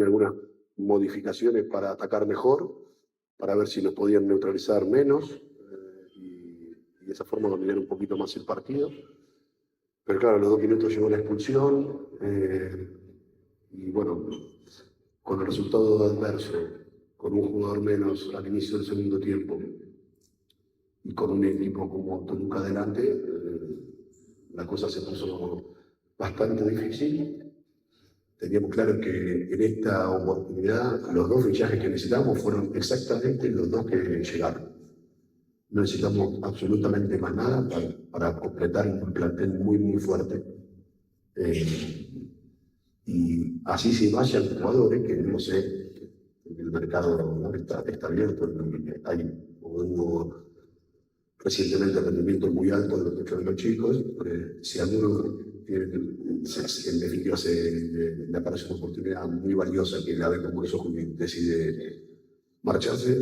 algunas modificaciones para atacar mejor, para ver si nos podían neutralizar menos y de esa forma dominar un poquito más el partido. Pero claro, a los 2 minutos llegó la expulsión y bueno, con el resultado adverso, con un jugador menos al inicio del segundo tiempo y con un equipo como Toluca adelante, la cosa se puso bastante difícil. Teníamos claro que en esta oportunidad los 2 fichajes que necesitamos fueron exactamente los 2 que llegaron. No necesitamos absolutamente más nada para completar un plantel muy, muy fuerte. Y así se vayan jugadores que no sé, el mercado está abierto, hay recientemente rendimiento muy alto de los chicos. Si alguno en definitiva le aparece una oportunidad muy valiosa que la ve como eso y decide marcharse,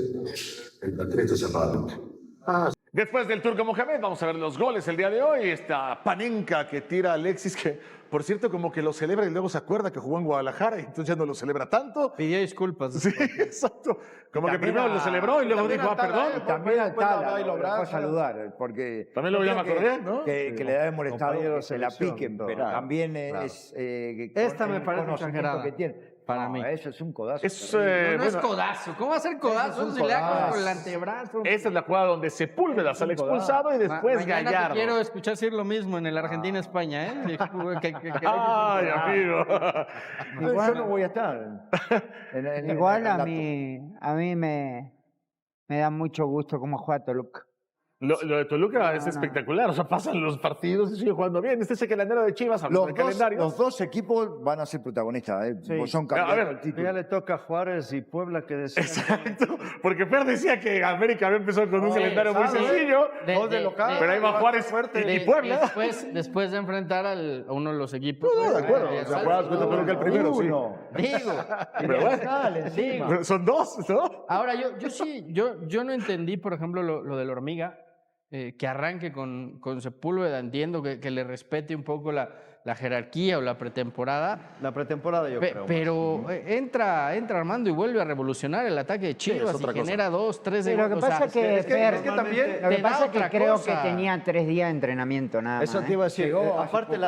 el plantel está cerrado. Después del Turco Mohamed, vamos a ver los goles el día de hoy. Esta panenca que tira Alexis, que por cierto como que lo celebra y luego se acuerda que jugó en Guadalajara y entonces ya no lo celebra tanto. Pidió disculpas. Sí, exacto. Como que primero lo celebró y luego dijo, perdón. También al Tala lo fue a saludar, porque... También lo llama cordial, ¿no? Que le debe molestar que se la piquen, pero también es... Esta me parece exagerada. Que tiene. Para mí. Eso es un codazo. No es codazo. ¿Cómo va a ser codazo? Es un Se le da codazo. con el antebrazo. Esa es la jugada donde Sepúlveda sale expulsado y después Mañana Gallardo. te quiero escuchar decir lo mismo en el Argentina-España, ¿eh? Ay, amigo. Yo no voy a estar. Igual a mí me da mucho gusto cómo juega Toluca. Lo de Toluca es espectacular, o sea, pasan los partidos y sigue jugando bien. Este es el calendario de Chivas, hablando del calendario. Los 2 equipos van a ser protagonistas, son campeones del título. Ya le toca a Juárez y Puebla que decían. Exacto, porque Fer decía que América había empezado con un calendario muy sencillo, pero ahí va Juárez fuerte y Puebla. Después de enfrentar a uno de los equipos. No, de acuerdo, o sea, Juárez cuenta Toluca el primero, sí. Digo, Pero bueno, son 2, ¿no? Ahora, yo no entendí, por ejemplo, lo de la hormiga. Que arranque con Sepúlveda, entiendo que le respete un poco la jerarquía o la pretemporada. La pretemporada yo creo. Pero entra Armando y vuelve a revolucionar el ataque de Chivas y genera 2, 3 de Lo que pasa es que también lo que pasa es que creo que tenía 3 días de entrenamiento nada más. Eso te iba a decir. Aparte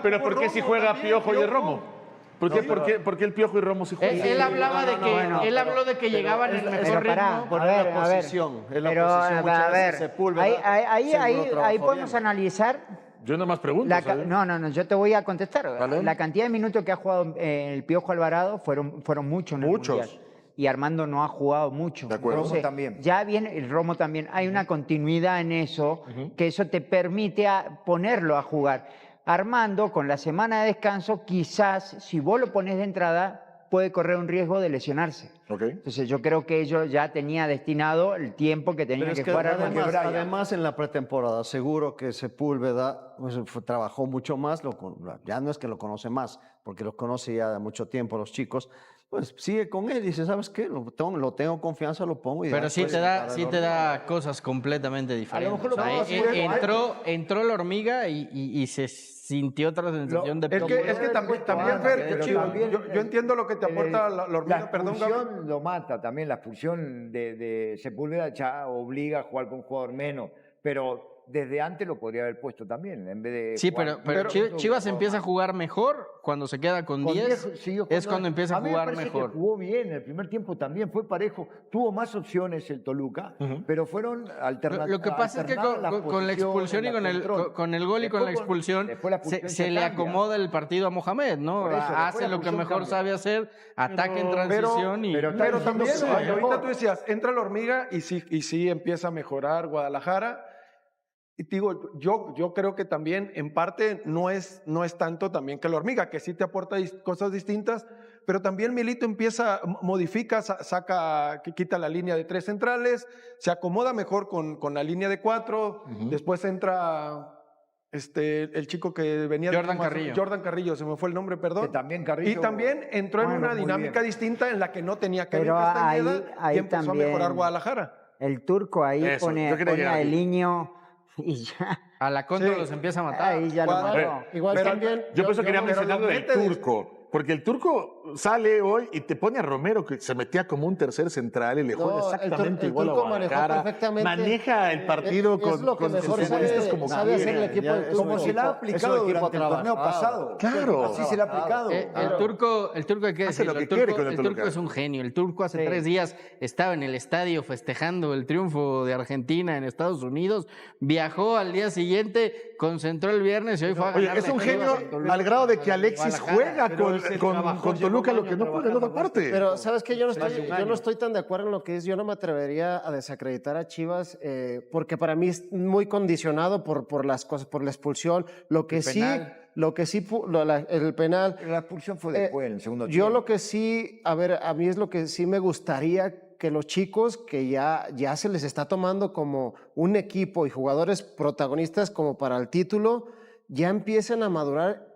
Pero ¿por qué si juega Piojo y el Romo? ¿Por qué el Piojo y Romo si juegan? Él hablaba de que él habló de que llegaban en el mejor ritmo. A ver, ahí podemos analizar. Yo nada más pregunto. No, yo te voy a contestar. ¿Vale? La cantidad de minutos que ha jugado el Piojo Alvarado fueron muchos en el Mundial. Y Armando no ha jugado mucho. De acuerdo. Entonces, Romo también. Ya viene el Romo también. Hay una continuidad en eso, que eso te permite ponerlo a jugar. Armando, con la semana de descanso, quizás, si vos lo pones de entrada, puede correr un riesgo de lesionarse. Okay. Entonces yo creo que ellos ya tenía destinado el tiempo que tenía que jugar Armando. Además, en la pretemporada, seguro que Sepúlveda trabajó mucho más, ya no es que lo conoce más, porque lo conoce ya de mucho tiempo los chicos, pues sigue con él y dice, ¿sabes qué? Lo tengo confianza, lo pongo. Y pero sí te da cosas completamente diferentes. A lo mejor entró la hormiga y se sintió otra sensación de... Es que también Fer, yo entiendo lo que te aporta la hormiga, perdón, Gabriel. Lo mata también, la expulsión de Sepúlveda ya obliga a jugar con un jugador menos, pero desde antes lo podría haber puesto también, en vez de... Sí, pero Chivas empieza a jugar mejor cuando se queda con 10, es cuando empieza a jugar mejor. Que jugó bien, el primer tiempo también fue parejo, tuvo más opciones el Toluca, pero fueron alternativas. Lo que pasa es que con la expulsión y con el gol y con la expulsión se le acomoda el partido a Mohamed, ¿no? Hace lo que mejor sabe hacer, ataque en transición Pero también, ahorita tú decías, entra la hormiga y sí empieza a mejorar Guadalajara. Y digo, yo creo que también en parte no es tanto también que la hormiga, que sí te aporta cosas distintas, pero también Milito modifica, quita la línea de 3 centrales, se acomoda mejor con la línea de 4, después entra el chico que venía Jordan Carrillo, se me fue el nombre, perdón. Que también Carrillo, y también entró en una dinámica distinta en la que no tenía Kevin Castañeda y empezó a mejorar Guadalajara. El turco ahí pone a Eliño y ya. A la contra los empieza a matar. Ahí ya lo mató. Igual también... Yo por eso quería mencionar del turco. porque el Turco sale hoy y te pone a Romero, que se metía como un tercer central y le juega No, exactamente el igual a Turco manejó Guadalajara. perfectamente. Maneja el partido Es con, lo que con sus mejor futbolistas sabe, como sabe hacer el quiere. equipo Ya del es Turco. un Como se le ha equipo- aplicado equipo durante el torneo trabajado. pasado. Claro. Así se le ha aplicado. El turco hay que Hace lo decirlo, que el quiere turco, con el el Toluca. turco es un genio. El turco hace Sí. 3 días estaba en el estadio festejando el triunfo de Argentina en Estados Unidos, viajó al día siguiente, concentró el viernes y hoy fue a Oye, ganar. es un genio al grado de que Alexis juega con Toluca lo que no juega en otra parte. Pero, ¿sabes qué? Yo no año. estoy tan de acuerdo en lo que es. Yo no me atrevería a desacreditar a Chivas porque para mí es muy condicionado por las cosas, por la expulsión. Lo que El sí, penal. el penal. Pero la expulsión fue después, en el segundo Yo tiempo. lo que sí, a ver, a mí es lo que sí me gustaría que los chicos que ya se les está tomando como un equipo y jugadores protagonistas como para el título, ya empiecen a madurar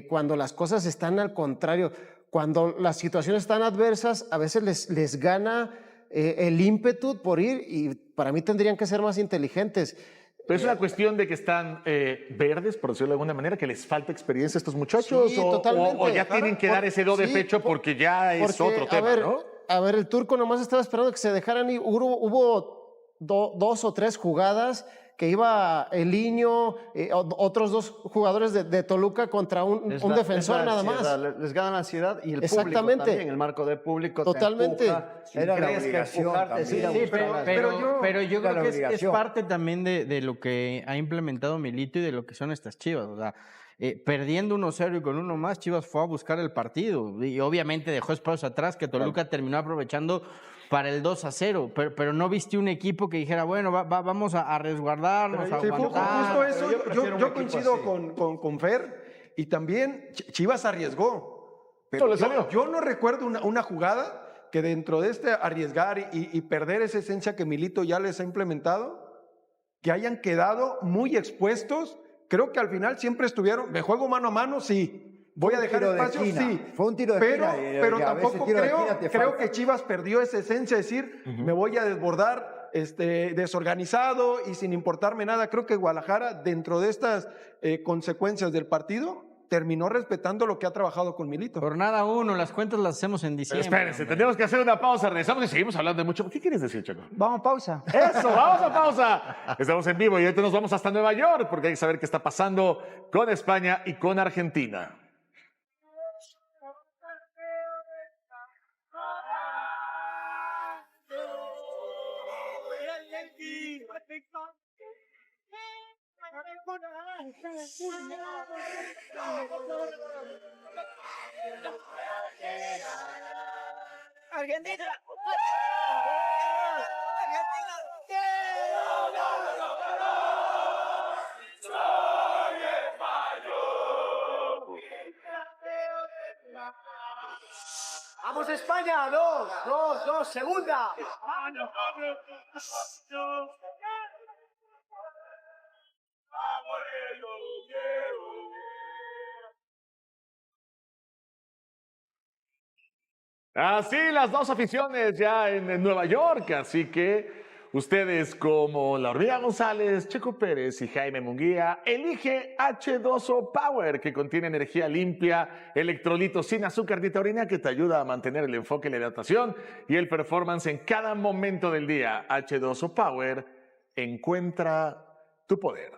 cuando las cosas están al contrario. Cuando las situaciones están adversas, a veces les gana el ímpetu por ir y para mí tendrían que ser más inteligentes. Pero es una cuestión de que están verdes, por decirlo de alguna manera, que les falta experiencia a estos muchachos, Sí, o totalmente. ya tienen que dar ese do de Sí, pecho porque ya es porque, otro tema, ¿no? A ver, el Turco nomás estaba esperando que se dejaran ir. Hubo 2 o 3 jugadas que iba el Niño, otros 2 jugadores de Toluca contra un defensor nada más. Les gana la ansiedad y el Exactamente. público también, el marco de público Totalmente. te empuja. Si Era la crees que obligación empujarte, sí, también. a buscar las- Pero yo era creo la que es obligación. parte también de lo que ha implementado Milito y de lo que son estas Chivas. O sea, perdiendo 1-0 y con uno más, Chivas fue a buscar el partido. Y obviamente dejó espacios atrás que Toluca terminó aprovechando para el 2-0. Pero no viste un equipo que dijera, bueno, vamos a resguardarnos, a Sí, aguantar. justo eso. yo prefiero un Yo equipo coincido así. con Fer y también Chivas arriesgó. No le salió. Yo no recuerdo una jugada que dentro de este arriesgar y perder esa esencia que Milito ya les ha implementado, que hayan quedado muy expuestos. Creo que al final siempre estuvieron, me juego mano a mano, sí. Voy Fue a un dejar tiro de espacio, esquina. sí. Fue un tiro de pero, esquina y pero a veces tampoco tiro de esquina te creo falta. que Chivas perdió esa esencia, es decir, me voy a desbordar desorganizado y sin importarme nada. Creo que Guadalajara, dentro de estas consecuencias del partido, terminó respetando lo que ha trabajado con Milito. Jornada 1, las cuentas las hacemos en Pero diciembre. espérense, tenemos que hacer una pausa, regresamos y seguimos hablando de mucho. ¿Qué quieres decir, Chaco? Vamos a pausa. Eso, vamos a pausa. Estamos en vivo y ahorita nos vamos hasta Nueva York porque hay que saber qué está pasando con España y con Argentina. Argentina. Vamos España, 2, segunda. Así las dos aficiones ya en Nueva York, así que ustedes como La Hormiga González, Checo Pérez y Jaime Munguía, elige H2O Power, que contiene energía limpia, electrolitos sin azúcar ni taurina, que te ayuda a mantener el enfoque, la hidratación y el performance en cada momento del día. H2O Power, encuentra tu poder.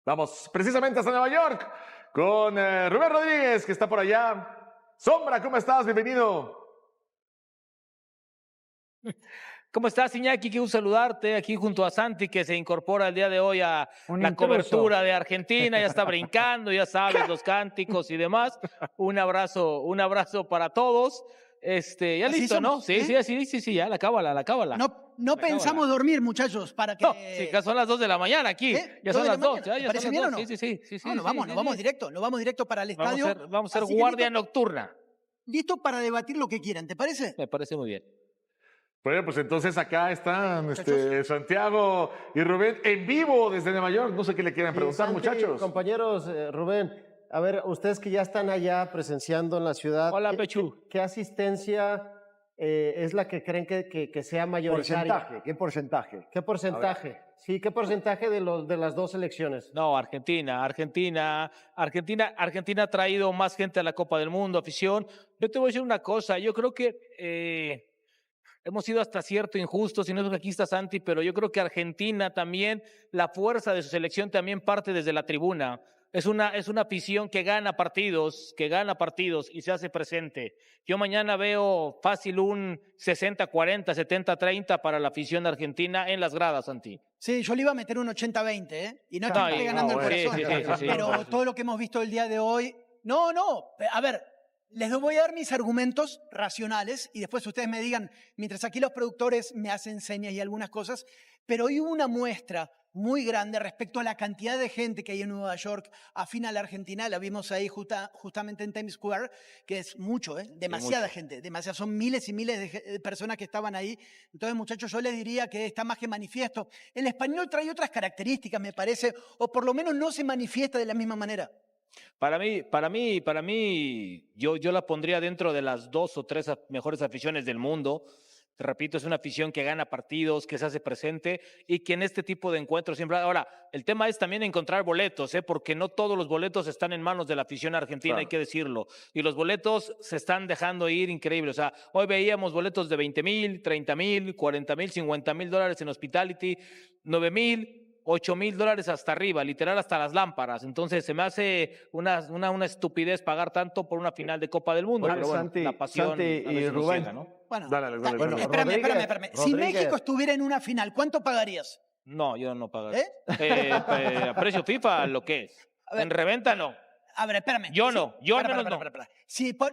Vamos precisamente hasta Nueva York con Rubén Rodríguez, que está por allá. Sombra, ¿cómo estás? Bienvenido. ¿Cómo estás, Iñaki? Quiero saludarte aquí junto a Santi, que se incorpora el día de hoy a Un la intruso. cobertura de Argentina. Ya está brincando, ya sabes, los cánticos y demás. Un abrazo para todos. Ya Así listo, somos, ¿no? Sí, ¿eh? sí, ya, la cábala. No pensamos dormir, muchachos, para que... No, sí, ya son las 2 de la mañana aquí. ¿Eh? Ya 2 son de la las 2. mañana. ¿Te Ya parece son bien las o no? 2. Sí. No, nos vamos directo para el Vamos estadio. a ser Así que guardia nocturna. listo para debatir lo que quieran, ¿te parece? Me parece muy bien. Bueno, pues entonces acá están Santiago y Rubén en vivo desde Nueva York. No sé qué le quieran preguntar, Santi, muchachos. Compañeros, Rubén, a ver, ustedes que ya están allá presenciando en la ciudad. Hola, ¿qué- Pechu. ¿Qué asistencia es la que creen que sea mayoritaria. Porcentaje, ¿qué porcentaje? ¿Qué porcentaje? Sí, ¿qué porcentaje de las dos selecciones? No, Argentina ha traído más gente a la Copa del Mundo, afición. Yo te voy a decir una cosa, yo creo que hemos sido hasta cierto injustos, y no es que aquí está Santi, pero yo creo que Argentina también, la fuerza de su selección también parte desde la tribuna. Es una afición que gana partidos y se hace presente. Yo mañana veo fácil un 60-40, 70-30 para la afición argentina en las gradas, Santi. Sí, yo le iba a meter un 80-20, ¿eh? Y no es que me esté ganando el corazón. Sí. Pero todo lo que hemos visto el día de hoy... No, a ver, les voy a dar mis argumentos racionales y después ustedes me digan, mientras aquí los productores me hacen señas y algunas cosas, pero hoy hubo una muestra muy grande respecto a la cantidad de gente que hay en Nueva York afín a la Argentina. La vimos ahí justamente en Times Square, que es mucho, demasiada gente, son miles y miles de personas que estaban ahí. Entonces, muchachos, yo les diría que está más que manifiesto. El español trae otras características, me parece, o por lo menos no se manifiesta de la misma manera. Para mí, yo la pondría dentro de las 2 o 3 mejores aficiones del mundo. Te repito, es una afición que gana partidos, que se hace presente y que en este tipo de encuentros siempre... Ahora, el tema es también encontrar boletos, porque no todos los boletos están en manos de la afición argentina, claro. Hay que decirlo. Y los boletos se están dejando ir increíble. O sea, hoy veíamos boletos de 20,000, 30,000, 40,000, 50,000 dólares en Hospitality, 9,000, 8,000 dólares hasta arriba, literal hasta las lámparas. Entonces se me hace una estupidez pagar tanto por una final de Copa del Mundo. Bueno, pero bueno, Santi, la pasión Santi y Rubén. ciega, ¿no? Bueno, Dale. bueno, espérame. Si México estuviera en una final, ¿cuánto pagarías? No, yo no pagaría. A precio FIFA, lo que es. En reventa, no. A ver, espérame. Yo no, yo al menos no.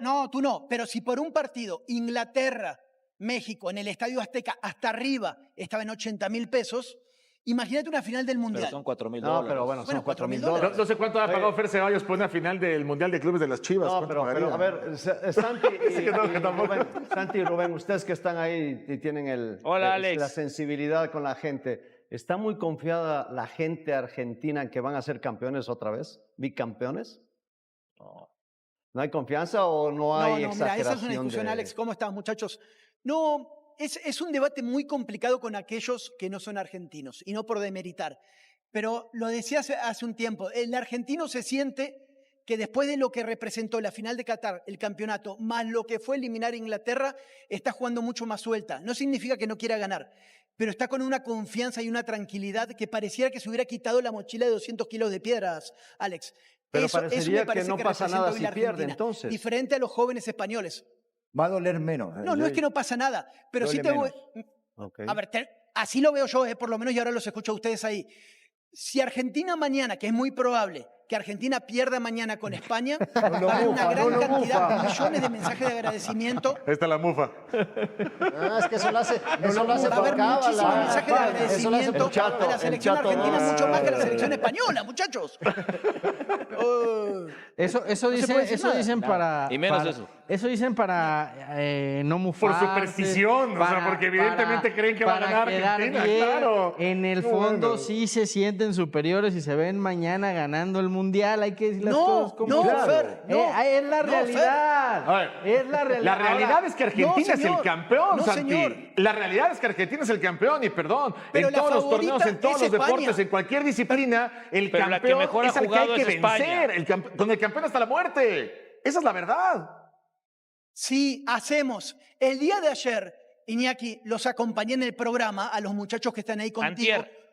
No, tú no, pero si por un partido Inglaterra-México en el Estadio Azteca hasta arriba estaba en 80,000 pesos, imagínate una final del Mundial. Pero son 4,000 No, dólares. pero bueno, son 4,000 dólares. No, no sé cuánto ha pagado Fer Ceballos por una final del Mundial de Clubes de las Chivas. No, ¿Cuánto pero pagaría? a ver, Santi Sí, que no, que tampoco. Santi y Rubén, ustedes que están ahí y tienen Hola, Alex. la sensibilidad con la gente, ¿está muy confiada la gente argentina en que van a ser campeones otra vez? ¿Bicampeones? No. ¿No hay confianza o no hay exageración? Mira, esa es una discusión, Alex. ¿Cómo están, muchachos? No, es un debate muy complicado con aquellos que no son argentinos, y no por demeritar. Pero lo decía hace un tiempo, el argentino se siente que después de lo que representó la final de Qatar, el campeonato, más lo que fue eliminar a Inglaterra, está jugando mucho más suelta. No significa que no quiera ganar, pero está con una confianza y una tranquilidad que pareciera que se hubiera quitado la mochila de 200 kilos de piedras, Alex. Pero eso parecería me parece que no pasa representa nada hoy si la pierde, Argentina, entonces. diferente a los jóvenes españoles. Va a doler menos. No es que no pasa nada, pero sí te voy... Okay. A ver, así lo veo yo, por lo menos, y ahora los escucho a ustedes ahí. Si Argentina mañana, que es muy probable que Argentina pierda mañana con España, va a haber una gran cantidad, millones de mensajes de agradecimiento. Ahí está la mufa. Es que eso lo hace, Va a haber muchísimos mensajes de agradecimiento a la selección argentina, mucho más que a la selección española, muchachos. Eso dicen para... Y menos para- eso. Eso dicen para no mufar. Por superstición, o sea, porque evidentemente creen que va a ganar Argentina, claro. En el fondo sí se sienten superiores y se ven mañana ganando el Mundial. Hay que decir las cosas como son. Fer, no. Es la realidad. A ver, Es la realidad. La realidad es que Argentina es el campeón, No, Santi. señor. La realidad es que Argentina es el campeón, y perdón, Pero en la todos los favorita torneos, en todos es los deportes, España. en cualquier disciplina, el Pero la que campeón mejor ha es al que jugado hay que es España. vencer. Con el campeón hasta la muerte. Esa es la verdad. Si hacemos el día de ayer, Iñaki, los acompañé en el programa a los muchachos que están ahí contigo. Antier.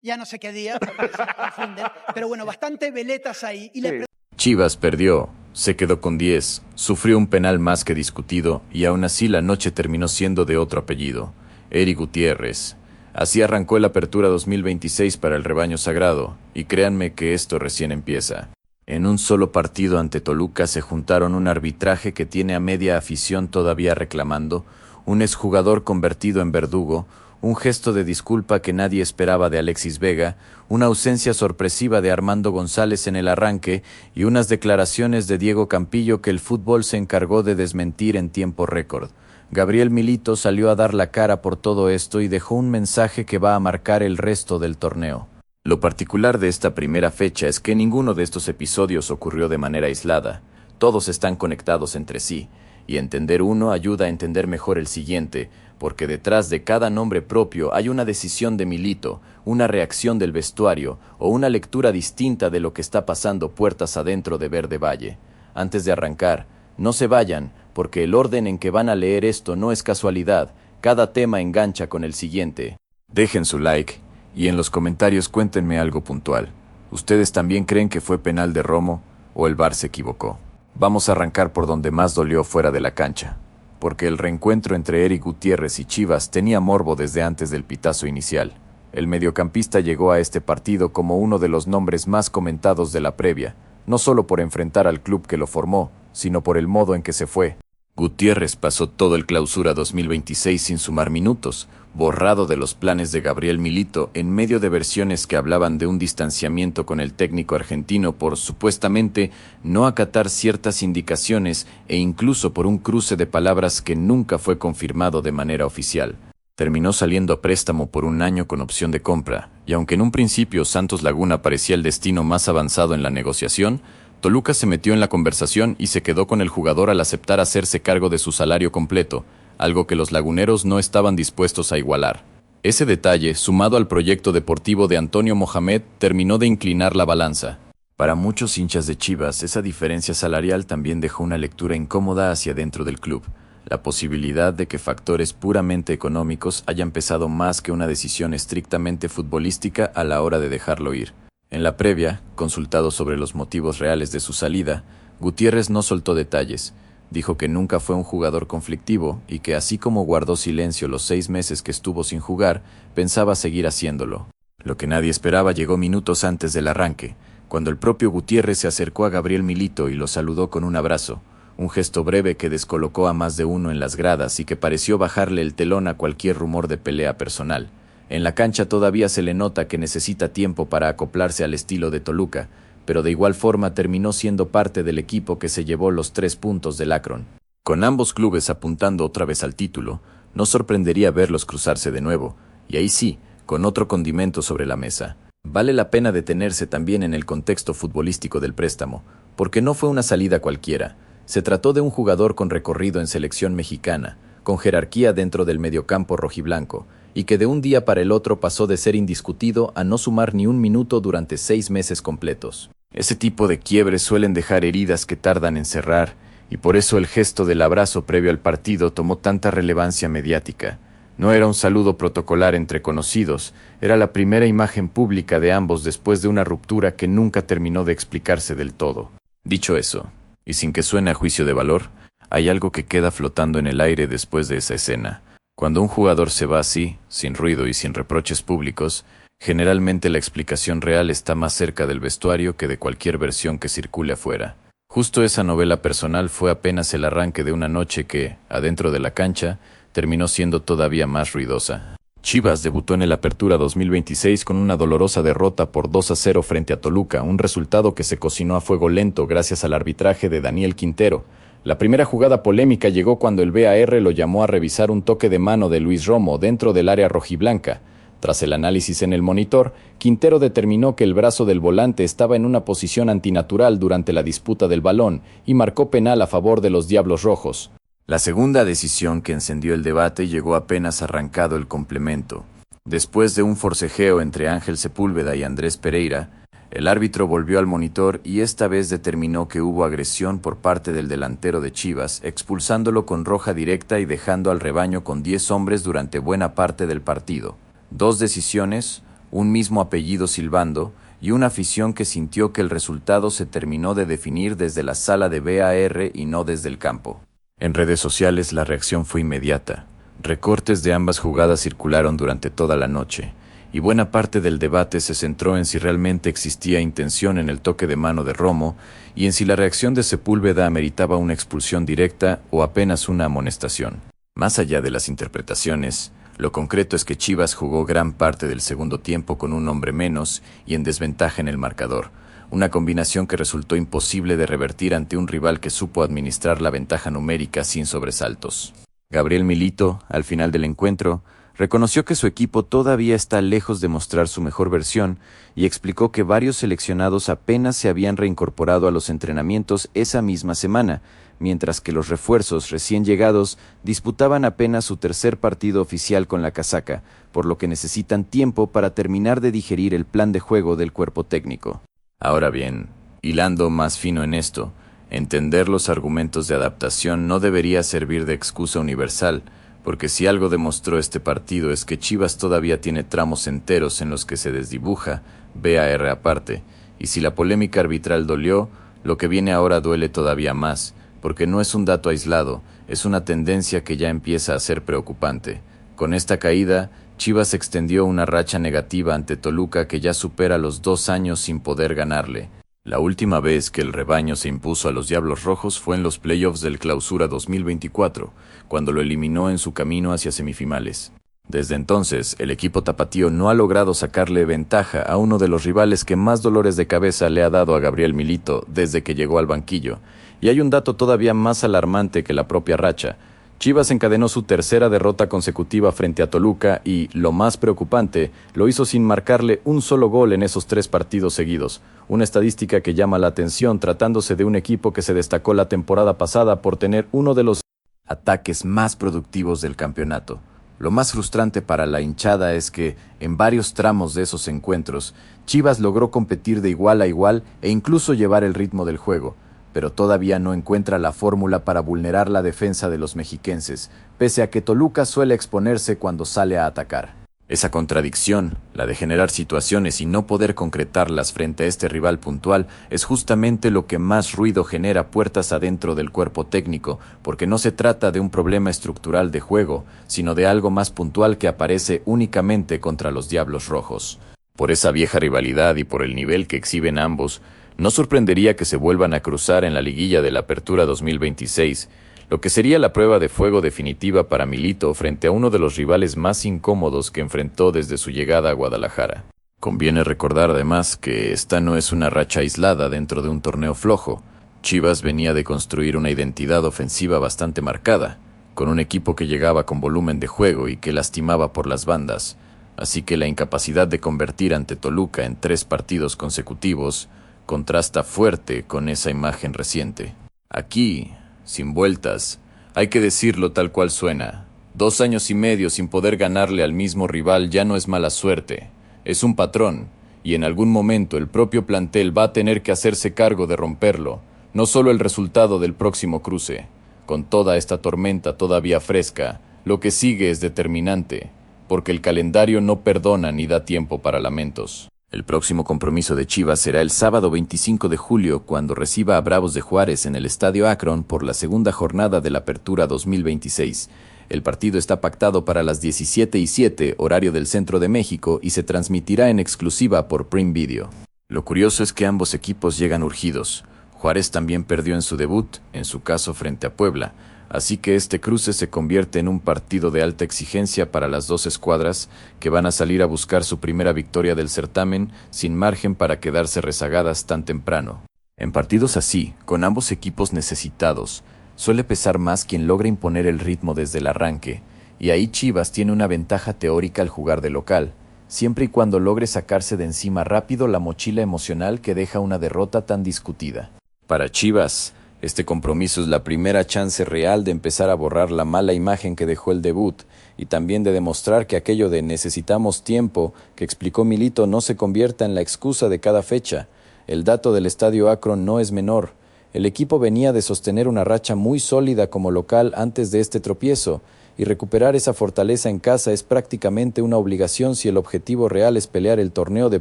Ya no sé qué día, porque se confunden, pero bueno, bastante veletas ahí. Y les Chivas perdió, se quedó con 10, sufrió un penal más que discutido y aún así la noche terminó siendo de otro apellido, Eric Gutiérrez. Así arrancó el Apertura 2026 para el rebaño sagrado, y créanme que esto recién empieza. En un solo partido ante Toluca se juntaron un arbitraje que tiene a media afición todavía reclamando, un exjugador convertido en verdugo, un gesto de disculpa que nadie esperaba de Alexis Vega, una ausencia sorpresiva de Armando González en el arranque y unas declaraciones de Diego Campillo que el fútbol se encargó de desmentir en tiempo récord. Gabriel Milito salió a dar la cara por todo esto y dejó un mensaje que va a marcar el resto del torneo. Lo particular de esta primera fecha es que ninguno de estos episodios ocurrió de manera aislada. Todos están conectados entre sí. y entender uno ayuda a entender mejor el siguiente, porque detrás de cada nombre propio hay una decisión de Milito, una reacción del vestuario o una lectura distinta de lo que está pasando puertas adentro de Verde Valle. Antes de arrancar, no se vayan, porque el orden en que van a leer esto no es casualidad, cada tema engancha con el siguiente. Dejen su like y en los comentarios cuéntenme algo puntual. ¿Ustedes también creen que fue penal de Romo o el VAR se equivocó? Vamos a arrancar por donde más dolió fuera de la cancha, porque el reencuentro entre Eric Gutiérrez y Chivas tenía morbo desde antes del pitazo inicial. El mediocampista llegó a este partido como uno de los nombres más comentados de la previa, no solo por enfrentar al club que lo formó, sino por el modo en que se fue. Gutiérrez pasó todo el Clausura 2026 sin sumar minutos, borrado de los planes de Gabriel Milito en medio de versiones que hablaban de un distanciamiento con el técnico argentino por supuestamente no acatar ciertas indicaciones e incluso por un cruce de palabras que nunca fue confirmado de manera oficial. Terminó saliendo a préstamo por 1 año con opción de compra, y aunque en un principio Santos Laguna parecía el destino más avanzado en la negociación, Toluca se metió en la conversación y se quedó con el jugador al aceptar hacerse cargo de su salario completo, algo que los laguneros no estaban dispuestos a igualar. Ese detalle, sumado al proyecto deportivo de Antonio Mohamed, terminó de inclinar la balanza. Para muchos hinchas de Chivas, esa diferencia salarial también dejó una lectura incómoda hacia dentro del club, la posibilidad de que factores puramente económicos hayan pesado más que una decisión estrictamente futbolística a la hora de dejarlo ir. En la previa, consultado sobre los motivos reales de su salida, Gutiérrez no soltó detalles. Dijo que nunca fue un jugador conflictivo y que así como guardó silencio los 6 meses que estuvo sin jugar, pensaba seguir haciéndolo. Lo que nadie esperaba llegó minutos antes del arranque, cuando el propio Gutiérrez se acercó a Gabriel Milito y lo saludó con un abrazo, un gesto breve que descolocó a más de uno en las gradas y que pareció bajarle el telón a cualquier rumor de pelea personal. En la cancha todavía se le nota que necesita tiempo para acoplarse al estilo de Toluca, pero de igual forma terminó siendo parte del equipo que se llevó los 3 puntos del Akron. Con ambos clubes apuntando otra vez al título, no sorprendería verlos cruzarse de nuevo, y ahí sí, con otro condimento sobre la mesa. Vale la pena detenerse también en el contexto futbolístico del préstamo, porque no fue una salida cualquiera. Se trató de un jugador con recorrido en selección mexicana, con jerarquía dentro del mediocampo rojiblanco, y que de un día para el otro pasó de ser indiscutido a no sumar ni 1 minuto durante 6 meses completos. Ese tipo de quiebres suelen dejar heridas que tardan en cerrar, y por eso el gesto del abrazo previo al partido tomó tanta relevancia mediática. No era un saludo protocolar entre conocidos, era la primera imagen pública de ambos después de una ruptura que nunca terminó de explicarse del todo. Dicho eso, y sin que suene a juicio de valor, hay algo que queda flotando en el aire después de esa escena. Cuando un jugador se va así, sin ruido y sin reproches públicos, generalmente la explicación real está más cerca del vestuario que de cualquier versión que circule afuera. Justo esa novela personal fue apenas el arranque de una noche que, adentro de la cancha, terminó siendo todavía más ruidosa. Chivas debutó en el Apertura 2026 con una dolorosa derrota por 2-0 frente a Toluca, un resultado que se cocinó a fuego lento gracias al arbitraje de Daniel Quintero. La primera jugada polémica llegó cuando el VAR lo llamó a revisar un toque de mano de Luis Romo dentro del área rojiblanca. Tras el análisis en el monitor, Quintero determinó que el brazo del volante estaba en una posición antinatural durante la disputa del balón y marcó penal a favor de los Diablos Rojos. La segunda decisión que encendió el debate llegó apenas arrancado el complemento. Después de un forcejeo entre Ángel Sepúlveda y Andrés Pereira, el árbitro volvió al monitor y esta vez determinó que hubo agresión por parte del delantero de Chivas, expulsándolo con roja directa y dejando al rebaño con 10 hombres durante buena parte del partido. 2 decisiones, un mismo apellido silbando y una afición que sintió que el resultado se terminó de definir desde la sala de VAR y no desde el campo. En redes sociales la reacción fue inmediata. Recortes de ambas jugadas circularon durante toda la noche, y buena parte del debate se centró en si realmente existía intención en el toque de mano de Romo y en si la reacción de Sepúlveda ameritaba una expulsión directa o apenas una amonestación. Más allá de las interpretaciones, lo concreto es que Chivas jugó gran parte del segundo tiempo con un hombre menos y en desventaja en el marcador, una combinación que resultó imposible de revertir ante un rival que supo administrar la ventaja numérica sin sobresaltos. Gabriel Milito, al final del encuentro, reconoció que su equipo todavía está lejos de mostrar su mejor versión y explicó que varios seleccionados apenas se habían reincorporado a los entrenamientos esa misma semana, mientras que los refuerzos recién llegados disputaban apenas su tercer partido oficial con la casaca, por lo que necesitan tiempo para terminar de digerir el plan de juego del cuerpo técnico. Ahora bien, hilando más fino en esto, entender los argumentos de adaptación no debería servir de excusa universal, porque si algo demostró este partido es que Chivas todavía tiene tramos enteros en los que se desdibuja, VAR aparte, y si la polémica arbitral dolió, lo que viene ahora duele todavía más, porque no es un dato aislado, es una tendencia que ya empieza a ser preocupante. Con esta caída, Chivas extendió una racha negativa ante Toluca que ya supera los 2 años sin poder ganarle. La última vez que el rebaño se impuso a los Diablos Rojos fue en los playoffs del Clausura 2024, cuando lo eliminó en su camino hacia semifinales. Desde entonces, el equipo tapatío no ha logrado sacarle ventaja a uno de los rivales que más dolores de cabeza le ha dado a Gabriel Milito desde que llegó al banquillo. Y hay un dato todavía más alarmante que la propia racha. Chivas encadenó su tercera derrota consecutiva frente a Toluca y, lo más preocupante, lo hizo sin marcarle un solo gol en esos 3 partidos seguidos. Una estadística que llama la atención tratándose de un equipo que se destacó la temporada pasada por tener uno de los ataques más productivos del campeonato. Lo más frustrante para la hinchada es que, en varios tramos de esos encuentros, Chivas logró competir de igual a igual e incluso llevar el ritmo del juego, pero todavía no encuentra la fórmula para vulnerar la defensa de los mexiquenses, pese a que Toluca suele exponerse cuando sale a atacar. Esa contradicción, la de generar situaciones y no poder concretarlas frente a este rival puntual, es justamente lo que más ruido genera puertas adentro del cuerpo técnico, porque no se trata de un problema estructural de juego, sino de algo más puntual que aparece únicamente contra los Diablos Rojos. Por esa vieja rivalidad y por el nivel que exhiben ambos, no sorprendería que se vuelvan a cruzar en la liguilla de la Apertura 2026, lo que sería la prueba de fuego definitiva para Milito frente a uno de los rivales más incómodos que enfrentó desde su llegada a Guadalajara. Conviene recordar además que esta no es una racha aislada dentro de un torneo flojo. Chivas venía de construir una identidad ofensiva bastante marcada, con un equipo que llegaba con volumen de juego y que lastimaba por las bandas, así que la incapacidad de convertir ante Toluca en 3 partidos consecutivos contrasta fuerte con esa imagen reciente. Aquí, sin vueltas, hay que decirlo tal cual suena. 2 años y medio sin poder ganarle al mismo rival ya no es mala suerte, es un patrón, y en algún momento el propio plantel va a tener que hacerse cargo de romperlo, no solo el resultado del próximo cruce. Con toda esta tormenta todavía fresca, lo que sigue es determinante, porque el calendario no perdona ni da tiempo para lamentos. El próximo compromiso de Chivas será el sábado 25 de julio, cuando reciba a Bravos de Juárez en el Estadio Akron por la segunda jornada de la Apertura 2026. El partido está pactado para las 17:07, horario del Centro de México, y se transmitirá en exclusiva por Prime Video. Lo curioso es que ambos equipos llegan urgidos. Juárez también perdió en su debut, en su caso frente a Puebla, así que este cruce se convierte en un partido de alta exigencia para las 2 escuadras que van a salir a buscar su primera victoria del certamen sin margen para quedarse rezagadas tan temprano. En partidos así, con ambos equipos necesitados, suele pesar más quien logra imponer el ritmo desde el arranque, y ahí Chivas tiene una ventaja teórica al jugar de local, siempre y cuando logre sacarse de encima rápido la mochila emocional que deja una derrota tan discutida. Para Chivas, este compromiso es la primera chance real de empezar a borrar la mala imagen que dejó el debut y también de demostrar que aquello de necesitamos tiempo que explicó Milito no se convierta en la excusa de cada fecha. El dato del Estadio Akron no es menor. El equipo venía de sostener una racha muy sólida como local antes de este tropiezo, y recuperar esa fortaleza en casa es prácticamente una obligación si el objetivo real es pelear el torneo de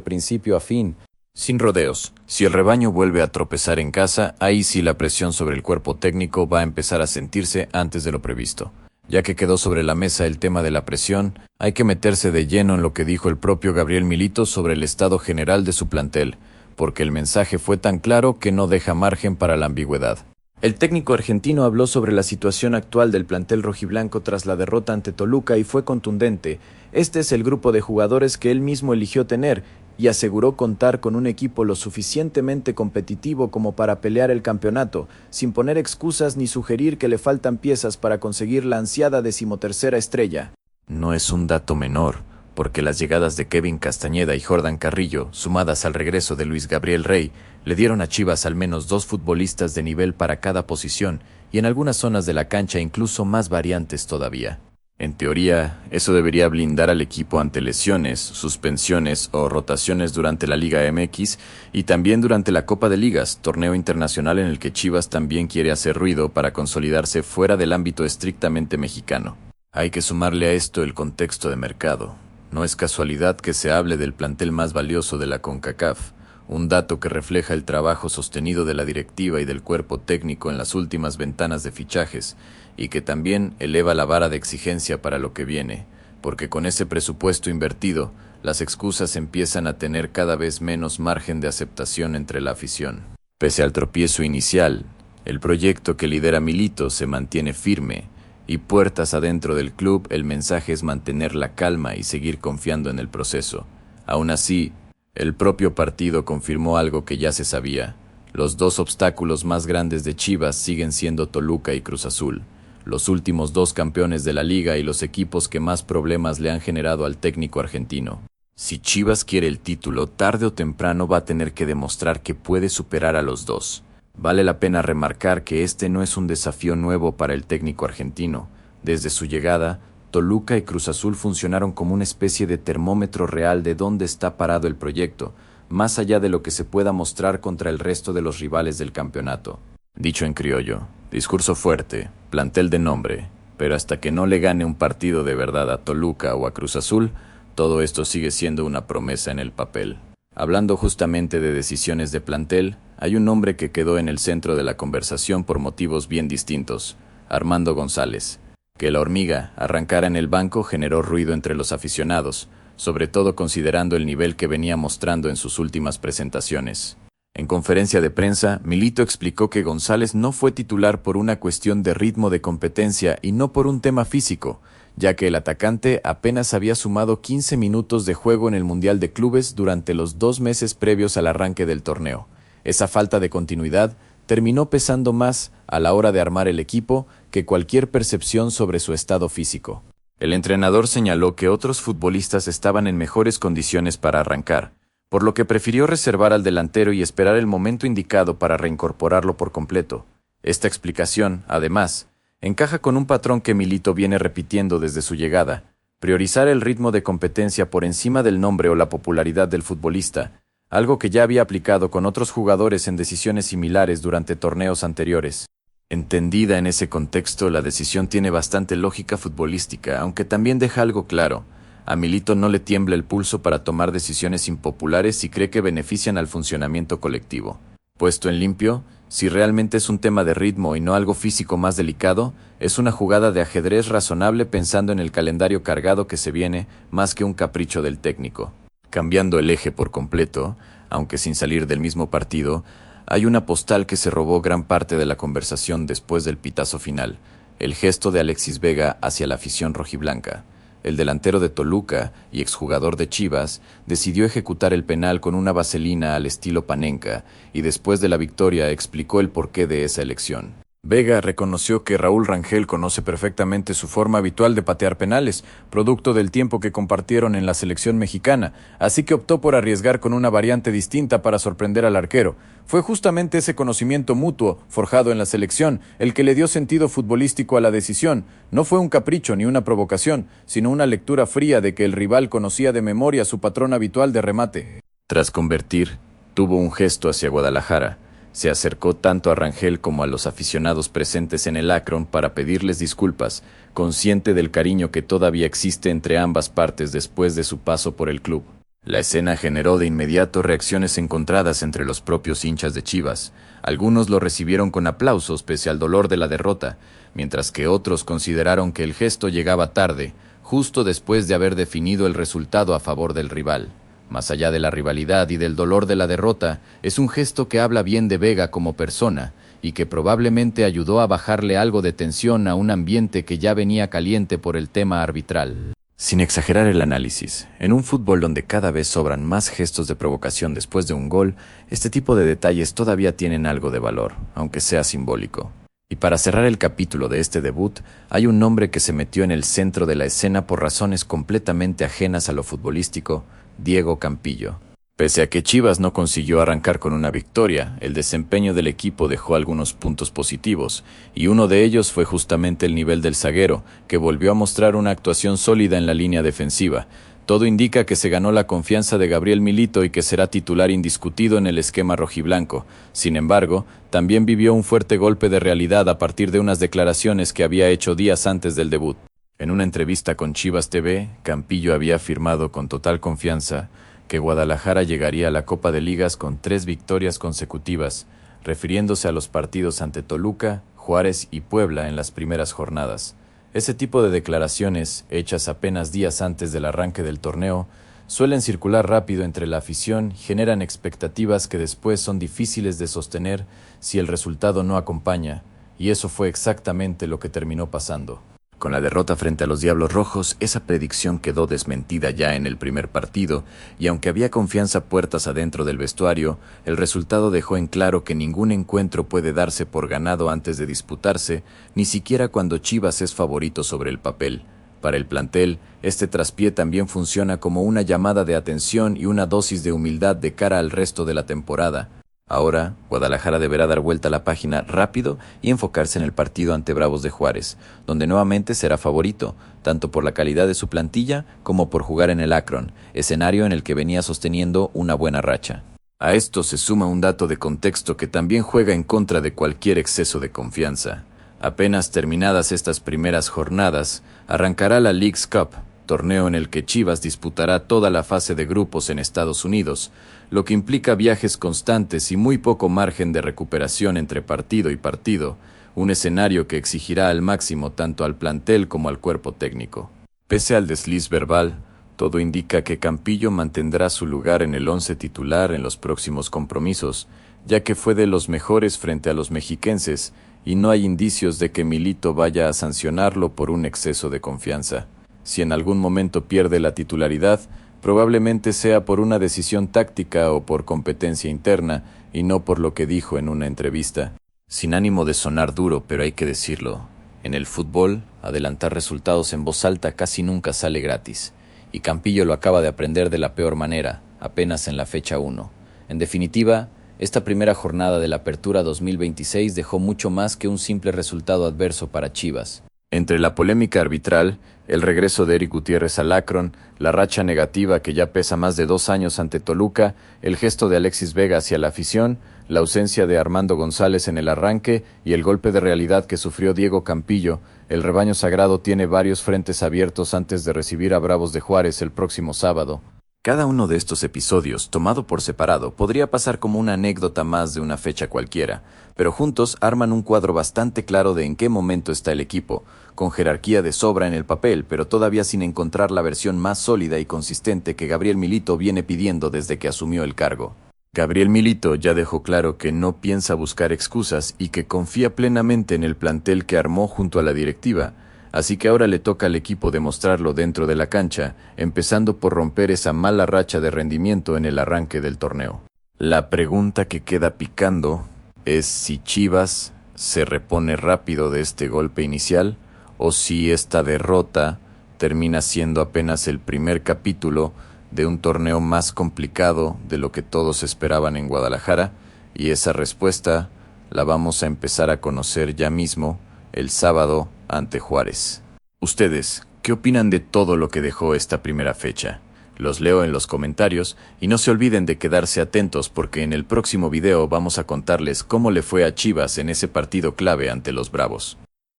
principio a fin. Sin rodeos, si el rebaño vuelve a tropezar en casa, ahí sí la presión sobre el cuerpo técnico va a empezar a sentirse antes de lo previsto. Ya que quedó sobre la mesa el tema de la presión, hay que meterse de lleno en lo que dijo el propio Gabriel Milito sobre el estado general de su plantel, porque el mensaje fue tan claro que no deja margen para la ambigüedad. El técnico argentino habló sobre la situación actual del plantel rojiblanco tras la derrota ante Toluca y fue contundente. Este es el grupo de jugadores que él mismo eligió tener, y aseguró contar con un equipo lo suficientemente competitivo como para pelear el campeonato, sin poner excusas ni sugerir que le faltan piezas para conseguir la ansiada 13ª estrella. No es un dato menor, porque las llegadas de Kevin Castañeda y Jordan Carrillo, sumadas al regreso de Luis Gabriel Rey, le dieron a Chivas al menos 2 futbolistas de nivel para cada posición, y en algunas zonas de la cancha incluso más variantes todavía. En teoría, eso debería blindar al equipo ante lesiones, suspensiones o rotaciones durante la Liga MX y también durante la Copa de Ligas, torneo internacional en el que Chivas también quiere hacer ruido para consolidarse fuera del ámbito estrictamente mexicano. Hay que sumarle a esto el contexto de mercado. No es casualidad que se hable del plantel más valioso de la CONCACAF, un dato que refleja el trabajo sostenido de la directiva y del cuerpo técnico en las últimas ventanas de fichajes, y que también eleva la vara de exigencia para lo que viene, porque con ese presupuesto invertido, las excusas empiezan a tener cada vez menos margen de aceptación entre la afición. Pese al tropiezo inicial, el proyecto que lidera Milito se mantiene firme, y puertas adentro del club el mensaje es mantener la calma y seguir confiando en el proceso. Aún así, el propio partido confirmó algo que ya se sabía. Los dos obstáculos más grandes de Chivas siguen siendo Toluca y Cruz Azul, los últimos dos campeones de la liga y los equipos que más problemas le han generado al técnico argentino. Si Chivas quiere el título, tarde o temprano va a tener que demostrar que puede superar a los dos. Vale la pena remarcar que este no es un desafío nuevo para el técnico argentino. Desde su llegada, Toluca y Cruz Azul funcionaron como una especie de termómetro real de dónde está parado el proyecto, más allá de lo que se pueda mostrar contra el resto de los rivales del campeonato. Dicho en criollo, discurso fuerte, plantel de nombre, pero hasta que no le gane un partido de verdad a Toluca o a Cruz Azul, todo esto sigue siendo una promesa en el papel. Hablando justamente de decisiones de plantel, hay un nombre que quedó en el centro de la conversación por motivos bien distintos: Armando González. Que la hormiga arrancara en el banco generó ruido entre los aficionados, sobre todo considerando el nivel que venía mostrando en sus últimas presentaciones. En conferencia de prensa, Milito explicó que González no fue titular por una cuestión de ritmo de competencia y no por un tema físico, ya que el atacante apenas había sumado 15 minutos de juego en el Mundial de Clubes durante los 2 meses previos al arranque del torneo. Esa falta de continuidad terminó pesando más a la hora de armar el equipo que cualquier percepción sobre su estado físico. El entrenador señaló que otros futbolistas estaban en mejores condiciones para arrancar, por lo que prefirió reservar al delantero y esperar el momento indicado para reincorporarlo por completo. Esta explicación, además, encaja con un patrón que Milito viene repitiendo desde su llegada: priorizar el ritmo de competencia por encima del nombre o la popularidad del futbolista, algo que ya había aplicado con otros jugadores en decisiones similares durante torneos anteriores. Entendida en ese contexto, la decisión tiene bastante lógica futbolística, aunque también deja algo claro: a Milito no le tiembla el pulso para tomar decisiones impopulares si cree que benefician al funcionamiento colectivo. Puesto en limpio, si realmente es un tema de ritmo y no algo físico más delicado, es una jugada de ajedrez razonable pensando en el calendario cargado que se viene, más que un capricho del técnico. Cambiando el eje por completo, aunque sin salir del mismo partido, hay una postal que se robó gran parte de la conversación después del pitazo final: el gesto de Alexis Vega hacia la afición rojiblanca. El delantero de Toluca y exjugador de Chivas decidió ejecutar el penal con una vaselina al estilo Panenka y después de la victoria explicó el porqué de esa elección. Vega reconoció que Raúl Rangel conoce perfectamente su forma habitual de patear penales, producto del tiempo que compartieron en la selección mexicana, así que optó por arriesgar con una variante distinta para sorprender al arquero. Fue justamente ese conocimiento mutuo, forjado en la selección, el que le dio sentido futbolístico a la decisión. No fue un capricho ni una provocación, sino una lectura fría de que el rival conocía de memoria su patrón habitual de remate. Tras convertir, tuvo un gesto hacia Guadalajara. Se acercó tanto a Rangel como a los aficionados presentes en el Akron para pedirles disculpas, consciente del cariño que todavía existe entre ambas partes después de su paso por el club. La escena generó de inmediato reacciones encontradas entre los propios hinchas de Chivas. Algunos lo recibieron con aplausos pese al dolor de la derrota, mientras que otros consideraron que el gesto llegaba tarde, justo después de haber definido el resultado a favor del rival. Más allá de la rivalidad y del dolor de la derrota, es un gesto que habla bien de Vega como persona y que probablemente ayudó a bajarle algo de tensión a un ambiente que ya venía caliente por el tema arbitral. Sin exagerar el análisis, en un fútbol donde cada vez sobran más gestos de provocación después de un gol, este tipo de detalles todavía tienen algo de valor, aunque sea simbólico. Y para cerrar el capítulo de este debut, hay un nombre que se metió en el centro de la escena por razones completamente ajenas a lo futbolístico: Diego Campillo. Pese a que Chivas no consiguió arrancar con una victoria, el desempeño del equipo dejó algunos puntos positivos, y uno de ellos fue justamente el nivel del zaguero, que volvió a mostrar una actuación sólida en la línea defensiva. Todo indica que se ganó la confianza de Gabriel Milito y que será titular indiscutido en el esquema rojiblanco. Sin embargo, también vivió un fuerte golpe de realidad a partir de unas declaraciones que había hecho días antes del debut. En una entrevista con Chivas TV, Campillo había afirmado con total confianza que Guadalajara llegaría a la Copa de Ligas con 3 victorias consecutivas, refiriéndose a los partidos ante Toluca, Juárez y Puebla en las primeras jornadas. Ese tipo de declaraciones, hechas apenas días antes del arranque del torneo, suelen circular rápido entre la afición y generan expectativas que después son difíciles de sostener si el resultado no acompaña, y eso fue exactamente lo que terminó pasando. Con la derrota frente a los Diablos Rojos, esa predicción quedó desmentida ya en el primer partido, y aunque había confianza puertas adentro del vestuario, el resultado dejó en claro que ningún encuentro puede darse por ganado antes de disputarse, ni siquiera cuando Chivas es favorito sobre el papel. Para el plantel, este traspié también funciona como una llamada de atención y una dosis de humildad de cara al resto de la temporada. Ahora, Guadalajara deberá dar vuelta a la página rápido y enfocarse en el partido ante Bravos de Juárez, donde nuevamente será favorito, tanto por la calidad de su plantilla como por jugar en el Akron, escenario en el que venía sosteniendo una buena racha. A esto se suma un dato de contexto que también juega en contra de cualquier exceso de confianza. Apenas terminadas estas primeras jornadas, arrancará la Leagues Cup, torneo en el que Chivas disputará toda la fase de grupos en Estados Unidos, lo que implica viajes constantes y muy poco margen de recuperación entre partido y partido, un escenario que exigirá al máximo tanto al plantel como al cuerpo técnico. Pese al desliz verbal, todo indica que Campillo mantendrá su lugar en el 11 titular en los próximos compromisos, ya que fue de los mejores frente a los mexiquenses y no hay indicios de que Milito vaya a sancionarlo por un exceso de confianza. Si en algún momento pierde la titularidad, probablemente sea por una decisión táctica o por competencia interna, y no por lo que dijo en una entrevista. Sin ánimo de sonar duro, pero hay que decirlo, en el fútbol, adelantar resultados en voz alta casi nunca sale gratis, y Campillo lo acaba de aprender de la peor manera, apenas en la fecha 1. En definitiva, esta primera jornada de la Apertura 2026 dejó mucho más que un simple resultado adverso para Chivas. Entre la polémica arbitral, el regreso de Eric Gutiérrez al Akron, la racha negativa que ya pesa más de 2 años ante Toluca, el gesto de Alexis Vega hacia la afición, la ausencia de Armando González en el arranque y el golpe de realidad que sufrió Diego Campillo, el rebaño sagrado tiene varios frentes abiertos antes de recibir a Bravos de Juárez el próximo sábado. Cada uno de estos episodios, tomado por separado, podría pasar como una anécdota más de una fecha cualquiera, pero juntos arman un cuadro bastante claro de en qué momento está el equipo, con jerarquía de sobra en el papel, pero todavía sin encontrar la versión más sólida y consistente que Gabriel Milito viene pidiendo desde que asumió el cargo. Gabriel Milito ya dejó claro que no piensa buscar excusas y que confía plenamente en el plantel que armó junto a la directiva, así que ahora le toca al equipo demostrarlo dentro de la cancha, empezando por romper esa mala racha de rendimiento en el arranque del torneo. La pregunta que queda picando es si Chivas se repone rápido de este golpe inicial o si esta derrota termina siendo apenas el primer capítulo de un torneo más complicado de lo que todos esperaban en Guadalajara, y esa respuesta la vamos a empezar a conocer ya mismo el sábado ante Juárez. ¿Ustedes qué opinan de todo lo que dejó esta primera fecha? Los leo en los comentarios y no se olviden de quedarse atentos porque en el próximo video vamos a contarles cómo le fue a Chivas en ese partido clave ante los Bravos.